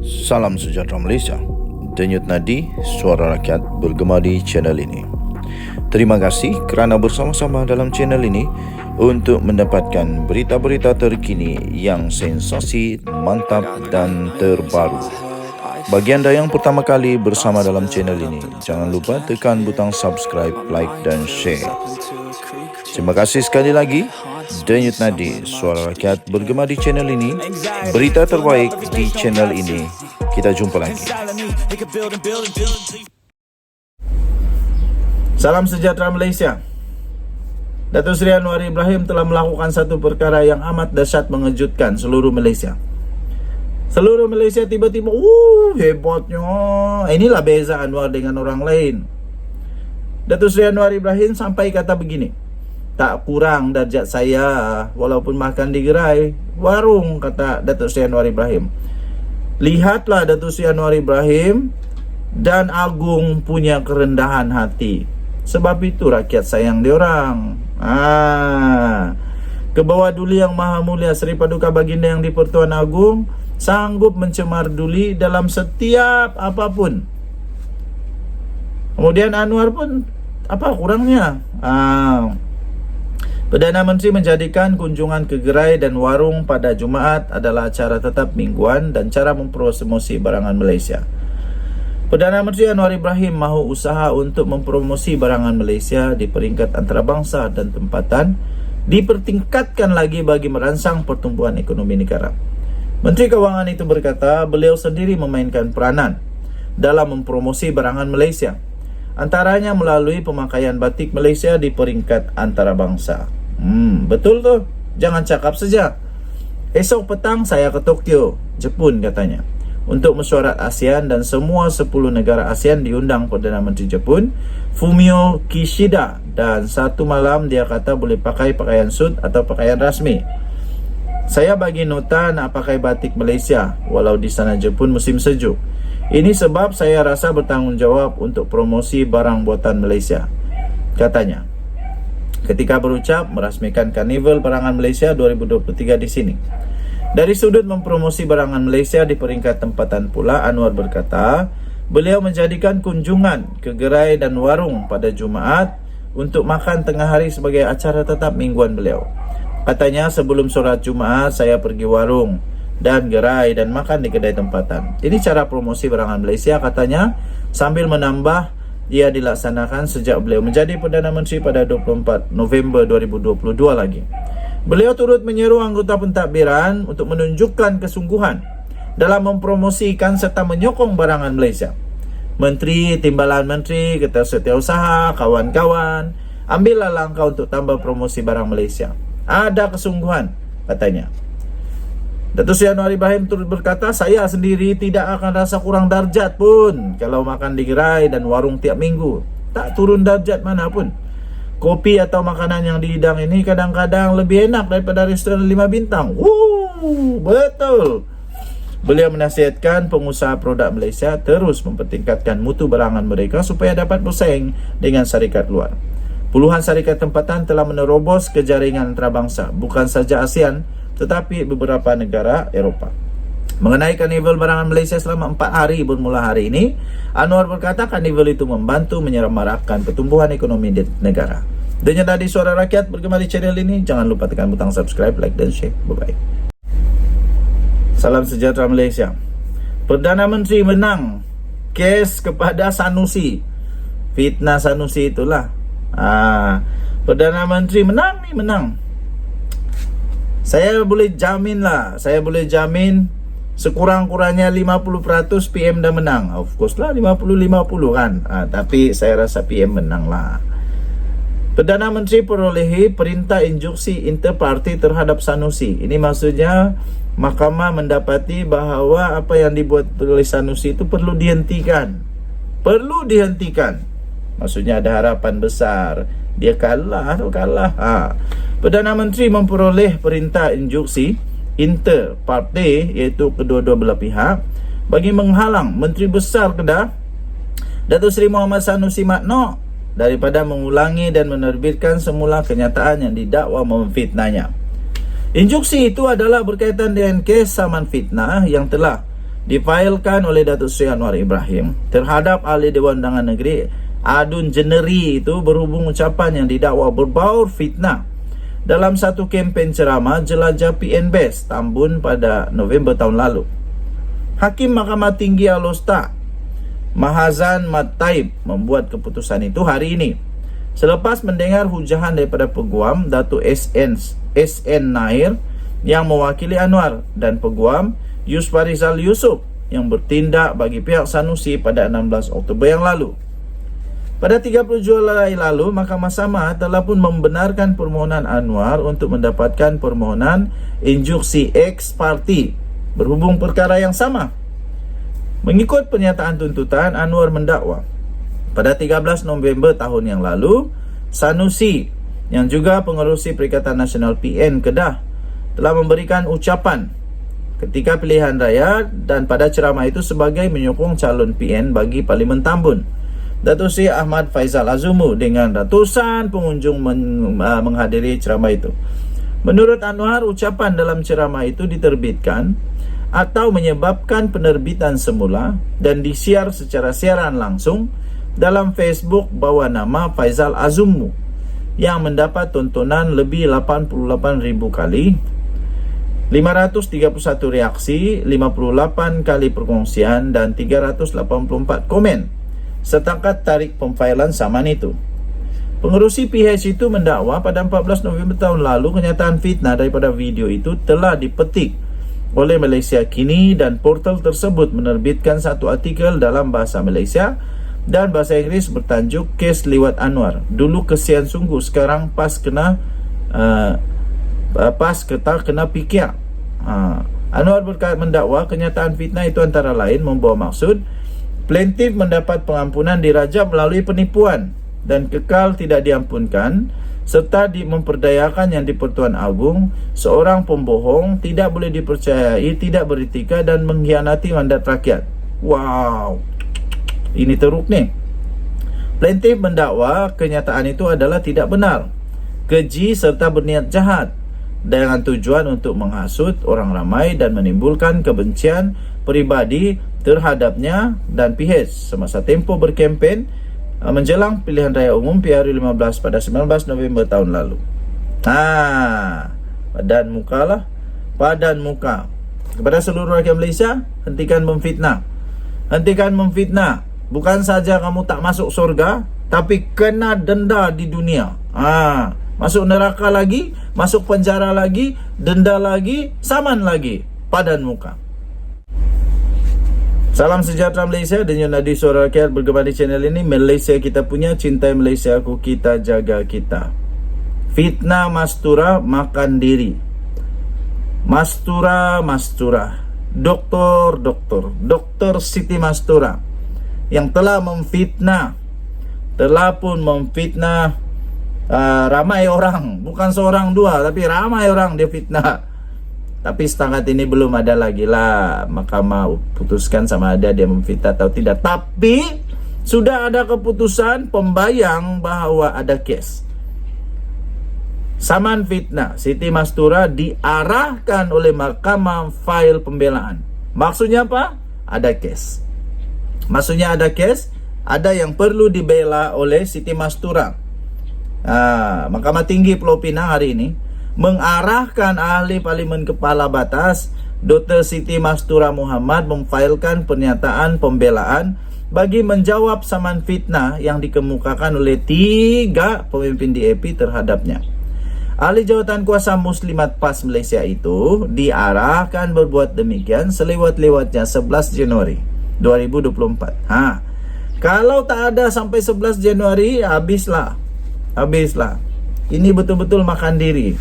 Salam sejahtera Malaysia. Denyut nadi suara rakyat bergema di channel ini. Terima kasih kerana bersama-sama dalam channel ini untuk mendapatkan berita-berita terkini yang sensasi, mantap dan terbaru. Bagi anda yang pertama kali bersama dalam channel ini, jangan lupa tekan butang subscribe, like dan share. Terima kasih sekali lagi. Denyut nadi suara rakyat bergema di channel ini. Berita terbaik di channel ini. Kita jumpa lagi. Salam sejahtera Malaysia. Datuk Seri Anwar Ibrahim telah melakukan satu perkara yang amat dahsyat mengejutkan seluruh Malaysia. Seluruh Malaysia tiba-tiba, hebatnya. Inilah beza Anwar dengan orang lain. Datuk Seri Anwar Ibrahim sampai kata begini, tak kurang darjat saya walaupun makan di gerai warung, kata Datuk Seri Anwar Ibrahim. Lihatlah Datuk Seri Anwar Ibrahim dan Agung punya kerendahan hati. Sebab itu rakyat sayang diorang. Kebawa Duli Yang Maha Mulia Seri Paduka Baginda Yang di-Pertuan Agong sanggup mencemar Duli dalam setiap apapun. Kemudian Anwar pun apa kurangnya? Perdana Menteri menjadikan kunjungan ke gerai dan warung pada Jumaat adalah acara tetap mingguan dan cara mempromosi barangan Malaysia. Perdana Menteri Anwar Ibrahim mahu usaha untuk mempromosi barangan Malaysia di peringkat antarabangsa dan tempatan dipertingkatkan lagi bagi merangsang pertumbuhan ekonomi negara. Menteri Kewangan itu berkata beliau sendiri memainkan peranan dalam mempromosi barangan Malaysia, antaranya melalui pemakaian batik Malaysia di peringkat antarabangsa. Betul tu, jangan cakap saja. Esok petang saya ke Tokyo, Jepun katanya, untuk mesyuarat ASEAN dan semua 10 negara ASEAN diundang Perdana Menteri Jepun Fumio Kishida, dan satu malam dia kata boleh pakai pakaian suit atau pakaian rasmi. Saya bagi nota nak pakai batik Malaysia walau di sana Jepun musim sejuk. Ini sebab saya rasa bertanggungjawab untuk promosi barang buatan Malaysia, katanya ketika berucap merasmikan Karnival Barangan Malaysia 2023 di sini. Dari sudut mempromosi barangan Malaysia di peringkat tempatan pula, Anwar berkata beliau menjadikan kunjungan ke gerai dan warung pada Jumaat untuk makan tengah hari sebagai acara tetap mingguan beliau. Katanya sebelum solat Jumaat saya pergi warung dan gerai dan makan di kedai tempatan. Ini cara promosi barangan Malaysia, katanya, sambil menambah ia dilaksanakan sejak beliau menjadi Perdana Menteri pada 24 November 2022 lagi. Beliau turut menyeru anggota pentadbiran untuk menunjukkan kesungguhan dalam mempromosikan serta menyokong barangan Malaysia. Menteri, Timbalan Menteri, Ketua Setiausaha, kawan-kawan, ambillah langkah untuk tambah promosi barang Malaysia. Ada kesungguhan, katanya. Datuk Seri Anwar Ibrahim turut berkata, saya sendiri tidak akan rasa kurang darjat pun kalau makan di gerai dan warung tiap minggu. Tak turun darjat mana pun. Kopi atau makanan yang dihidang ini kadang-kadang lebih enak daripada restoran 5 bintang. Betul. Beliau menasihatkan pengusaha produk Malaysia terus mempertingkatkan mutu barangan mereka supaya dapat bersaing dengan syarikat luar. Puluhan syarikat tempatan telah menerobos ke jaringan antarabangsa, bukan saja ASEAN tetapi beberapa negara Eropah. Mengenai Karnival Barangan Malaysia selama 4 hari bermula hari ini, Anwar berkata karnival itu membantu menyemarakkan pertumbuhan ekonomi di negara. Denyut nadi suara rakyat bergema di channel ini. Jangan lupa tekan butang subscribe, like dan share. Bye-bye. Salam sejahtera Malaysia. Perdana Menteri menang kes kepada Sanusi. Fitnah Sanusi itulah. Perdana Menteri menang. Saya boleh jamin sekurang-kurangnya 50% PM dah menang. Of course lah 50-50 kan. Tapi saya rasa PM menang lah. Perdana Menteri perolehi perintah injuksi interparti terhadap Sanusi. Ini maksudnya mahkamah mendapati bahawa apa yang dibuat oleh Sanusi itu perlu dihentikan. Maksudnya ada harapan besar. Dia kalah. Perdana Menteri memperoleh perintah injuksi inter parti, iaitu kedua-dua belah pihak, bagi menghalang Menteri Besar Kedah Datuk Seri Muhammad Sanusi Makno daripada mengulangi dan menerbitkan semula kenyataan yang didakwa memfitnahnya. Injuksi itu adalah berkaitan dengan kes saman fitnah yang telah difailkan oleh Datuk Seri Anwar Ibrahim terhadap Ahli Dewan Undangan Negeri Adun Jeneri itu berhubung ucapan yang didakwa berbaur fitnah dalam satu kempen ceramah jelajah PNBest Tambun pada November tahun lalu. Hakim Mahkamah Tinggi Alostar Mahazan Mat Taib membuat keputusan itu hari ini selepas mendengar hujahan daripada Peguam Datuk SN Nair yang mewakili Anwar dan Peguam Yusfarizal Yusof yang bertindak bagi pihak Sanusi pada 16 Oktober yang lalu. Pada 30 Julai lalu, Mahkamah Sama telah pun membenarkan permohonan Anwar untuk mendapatkan permohonan injuksi ex parte berhubung perkara yang sama. Mengikut pernyataan tuntutan, Anwar mendakwa pada 13 November tahun yang lalu, Sanusi yang juga pengerusi Perikatan Nasional PN Kedah telah memberikan ucapan ketika pilihan raya dan pada ceramah itu sebagai menyokong calon PN bagi Parlimen Tambun, Datuk Seri Ahmad Faizal Azumu, dengan ratusan pengunjung menghadiri ceramah itu. Menurut Anwar, ucapan dalam ceramah itu diterbitkan atau menyebabkan penerbitan semula dan disiar secara siaran langsung dalam Facebook bawah nama Faizal Azumu yang mendapat tontonan lebih 88,000 kali, 531 reaksi, 58 kali perkongsian dan 384 komen setakat tarikh pemfailan saman itu. Pengerusi PH itu mendakwa pada 14 November tahun lalu kenyataan fitnah daripada video itu telah dipetik oleh Malaysia Kini dan portal tersebut menerbitkan satu artikel dalam bahasa Malaysia dan bahasa Inggeris bertajuk Kes Liwat Anwar. Dulu kesian sungguh, sekarang pas kena pikir. Anwar mendakwa kenyataan fitnah itu antara lain membawa maksud plaintiff mendapat pengampunan dirajam melalui penipuan dan kekal tidak diampunkan, serta memperdayakan Yang di-Pertuan Agong, seorang pembohong, tidak boleh dipercayai, tidak beretika dan mengkhianati mandat rakyat. Wow, ini teruk nih. Plaintiff mendakwa kenyataan itu adalah tidak benar, keji serta berniat jahat dengan tujuan untuk menghasut orang ramai dan menimbulkan kebencian peribadi terhadapnya dan PH semasa tempoh berkempen menjelang pilihan raya umum PRU15 pada 19 November tahun lalu. Padan muka lah, padan muka. Kepada seluruh rakyat Malaysia, hentikan memfitnah. Hentikan memfitnah. Bukan saja kamu tak masuk surga, tapi kena denda di dunia. Masuk neraka lagi, masuk penjara lagi, denda lagi, saman lagi. Padan muka. Salam sejahtera Malaysia. Denyut nadi suara rakyat bergema di channel ini. Malaysia kita punya, cintai Malaysia aku, kita jaga kita. Fitnah Mastura makan diri. Mastura Doktor Siti Mastura yang telah memfitnah ramai orang, bukan seorang dua tapi ramai orang dia fitnah. Tapi setakat ini belum ada lagi lah mahkamah putuskan sama ada dia memfitnah atau tidak. Tapi sudah ada keputusan pembayang bahawa ada kes saman fitnah Siti Mastura diarahkan oleh mahkamah fail pembelaan. Maksudnya apa? Ada kes. Maksudnya ada kes, ada yang perlu dibela oleh Siti Mastura. Mahkamah Tinggi Pulau Pinang hari ini mengarahkan ahli Parlimen Kepala Batas Dr. Siti Mastura Muhammad memfailkan pernyataan pembelaan bagi menjawab saman fitnah yang dikemukakan oleh 3 pemimpin DAP terhadapnya. Ahli jawatan kuasa Muslimat PAS Malaysia itu diarahkan berbuat demikian selewat-lewatnya 11 Januari 2024. Kalau tak ada sampai 11 Januari, habislah. Ini betul-betul makan diri.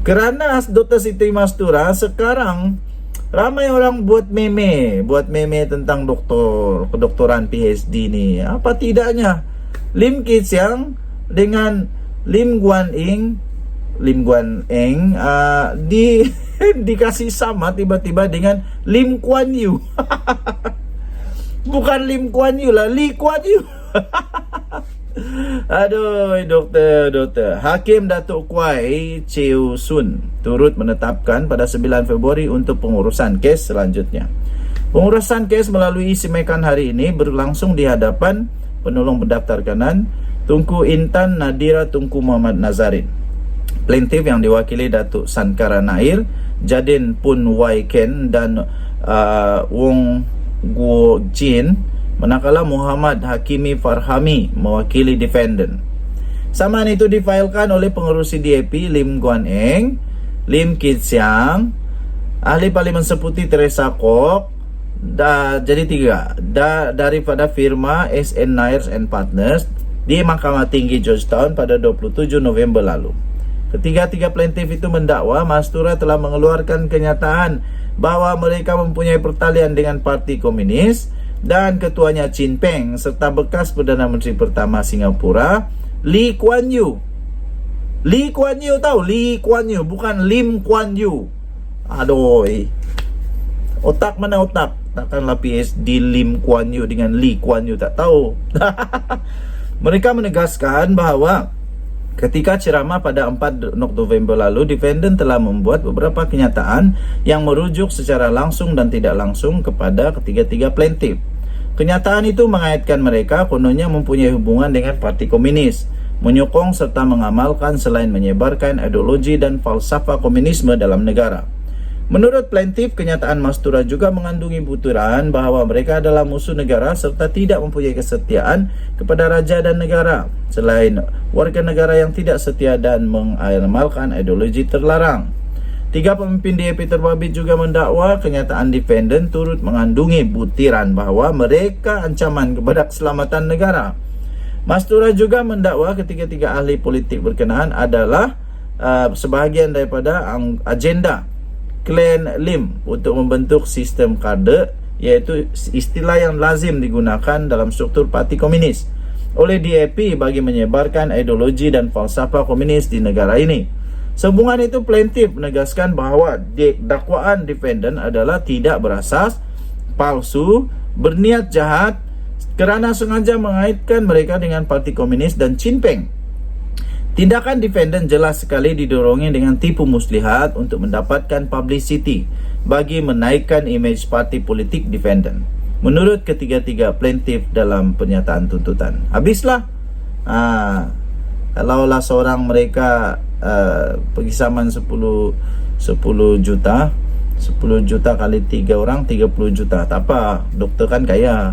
Kerana Dr. Siti Mastura sekarang ramai orang buat meme tentang kedoktoran PhD ni. Apa tidaknya Lim Kit Siang dengan Lim Guan Eng dikasih sama tiba-tiba dengan Lim Kuan Yew. Bukan Lim Kuan Yew lah, Lee Kuan Yew. Aduh, doktor. Hakim Datuk Kwai Chew Sun turut menetapkan pada 9 Februari untuk pengurusan kes selanjutnya. Pengurasan kes melalui simekan hari ini berlangsung di hadapan penolong pendaftar kanan Tunku Intan Nadira Tunku Muhammad Nazarin. Plaintiff yang diwakili Datuk Sankara Nair, Jadin Pun Wai Ken dan Wong Guo Jin, manakala Muhammad Hakimi Farhami mewakili defendant. Samaan itu difailkan oleh pengerusi DAP Lim Guan Eng, Lim Kit Siang, Ahli Parlimen Seputi Teresa Kok, jadi 3 daripada firma SN Nair and Partners di Mahkamah Tinggi Georgetown pada 27 November lalu. Ketiga-tiga plaintiff itu mendakwa Mastura telah mengeluarkan kenyataan bahawa mereka mempunyai pertalian dengan Parti Komunis dan ketuanya Chin Peng serta bekas Perdana Menteri pertama Singapura Lee Kuan Yew. Lee Kuan Yew tahu? Lee Kuan Yew, bukan Lim Kuan Yew. Aduh, otak mana otak? Takkanlah PhD Lim Kuan Yew dengan Lee Kuan Yew tak tahu. Mereka menegaskan bahawa ketika ceramah pada 4 November lalu, defendant telah membuat beberapa kenyataan yang merujuk secara langsung dan tidak langsung kepada ketiga-tiga plaintiff. Kenyataan itu mengaitkan mereka kononnya mempunyai hubungan dengan Parti Komunis, menyokong serta mengamalkan selain menyebarkan ideologi dan falsafah komunisme dalam negara. Menurut plaintiff, kenyataan Mastura juga mengandungi butiran bahawa mereka adalah musuh negara serta tidak mempunyai kesetiaan kepada raja dan negara, selain warga negara yang tidak setia dan mengamalkan ideologi terlarang. 3 pemimpin DAP terbabit juga mendakwa kenyataan defendant turut mengandungi butiran bahawa mereka ancaman kepada keselamatan negara. Mastura juga mendakwa ketiga-tiga ahli politik berkenaan adalah sebahagian daripada agenda Klan Lim untuk membentuk sistem kader, iaitu istilah yang lazim digunakan dalam struktur Parti Komunis oleh DAP bagi menyebarkan ideologi dan falsafah komunis di negara ini. Sehubungan itu, plaintiff menegaskan bahawa dakwaan defendant adalah tidak berasas, palsu, berniat jahat kerana sengaja mengaitkan mereka dengan Parti Komunis dan Chin Peng. Tindakan defendant jelas sekali didorongi dengan tipu muslihat untuk mendapatkan publicity bagi menaikkan imej parti politik defendant. Menurut ketiga-tiga plaintiff dalam pernyataan tuntutan. Habislah. Kalaulah seorang mereka pergi saman 10 juta, 10 juta kali 3 orang 30 juta. Tak apa, doktor kan kaya.